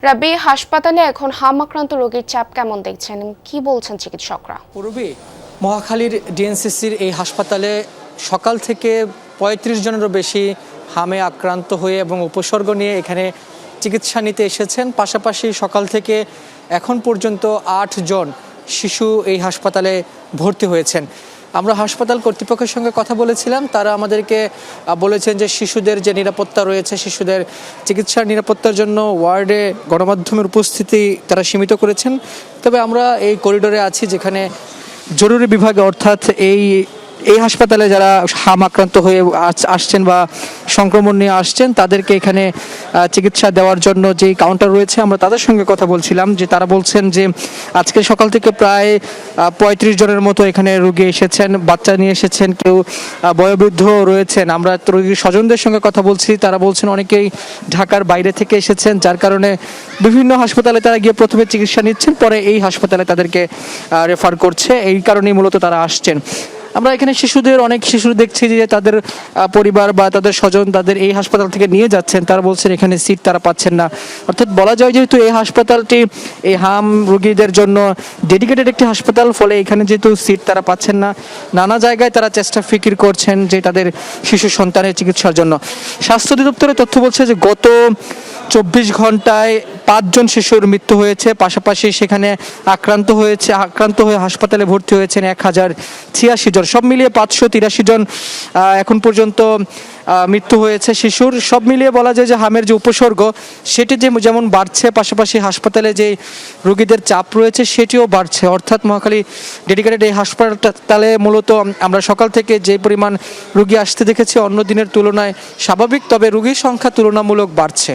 রাবি, হাসপাতালে এখন হাম আক্রান্ত রোগীর চাপ কেমন দেখছেন, কি বলছেন চিকিৎসকরা? পূর্বে মহাখালীর ডিএনসিসির এই হাসপাতালে সকাল থেকে ৩৫ জনেরও বেশি হামে আক্রান্ত হয়ে এবং উপসর্গ নিয়ে এখানে চিকিৎসা নিতে এসেছেন। পাশাপাশি সকাল থেকে এখন পর্যন্ত ৮ জন শিশু এই হাসপাতালে ভর্তি হয়েছেন। আমরা হাসপাতাল কর্তৃপক্ষের সঙ্গে কথা বলেছিলাম, তারা আমাদেরকে বলেছেন যে শিশুদের যে নিরাপত্তা রয়েছে, শিশুদের চিকিৎসার নিরাপত্তার জন্য ওয়ার্ডে গণমাধ্যমের উপস্থিতি তারা সীমিত করেছেন। তবে আমরা এই করিডোরে আছি যেখানে জরুরি বিভাগে অর্থাৎ এই হাসপাতালে যারা হাম আক্রান্ত হয়ে আসছেন বা সংক্রমণ নিয়ে আসছেন তাদেরকে এখানে চিকিৎসা দেওয়ার জন্য যে কাউন্টার রয়েছে, আমরা তাদের সঙ্গে কথা বলছিলাম যে তারা বলছেন যে আজকে সকাল থেকে প্রায় ৩৫ জনের মতো এখানে রোগী এসেছেন, বাচ্চা নিয়ে এসেছেন, কেউ বয়োবৃদ্ধ রয়েছেন। আমরা রোগীর স্বজনদের সঙ্গে কথা বলছি, তারা বলছেন অনেকেই ঢাকার বাইরে থেকে এসেছেন, যার কারণে বিভিন্ন হাসপাতালে তারা গিয়ে প্রথমে চিকিৎসা নিচ্ছেন, পরে এই হাসপাতালে তাদেরকে রেফার করছে। এই কারণেই মূলত তারা আসছেন। আমরা এখানে অনেক শিশু দেখছি যে তাদের পরিবার বা তাদের স্বজন তাদের এই হাসপাতাল থেকে নিয়ে যাচ্ছেন, তারা বলছেন এখানে সিট তারা পাচ্ছেন না। অর্থাৎ বলা যায় যেহেতু এই হাসপাতালটি এই হাম রোগীদের জন্য ডেডিকেটেড একটি হাসপাতাল, ফলে এখানে যেহেতু সিট তারা পাচ্ছেন না, নানা জায়গায় তারা চেষ্টা ফিকির করছেন যে তাদের শিশু সন্তানের চিকিৎসার জন্য। স্বাস্থ্য অধিদপ্তরের তথ্য বলছে যে গত ২৪ ঘন্টায় ৫ জন শিশুর মৃত্যু হয়েছে, পাশাপাশি সেখানে আক্রান্ত হয়ে হাসপাতালে ভর্তি হয়েছেন ১০৮৬ জন। সব মিলিয়ে ৫৮৩ জন এখন পর্যন্ত মৃত্যু হয়েছে শিশুর। সব মিলিয়ে বলা যায় যে হামের যে উপসর্গ সেটি যেমন বাড়ছে, পাশাপাশি হাসপাতালে যে রোগীদের চাপ রয়েছে সেটিও বাড়ছে। অর্থাৎ মহাখালী ডেডিকেটেড এই হাসপাতালে মূলত আমরা সকাল থেকে যে পরিমাণ রোগী আসতে দেখেছি অন্য দিনের তুলনায় স্বাভাবিক, তবে রোগীর সংখ্যা তুলনামূলক বাড়ছে।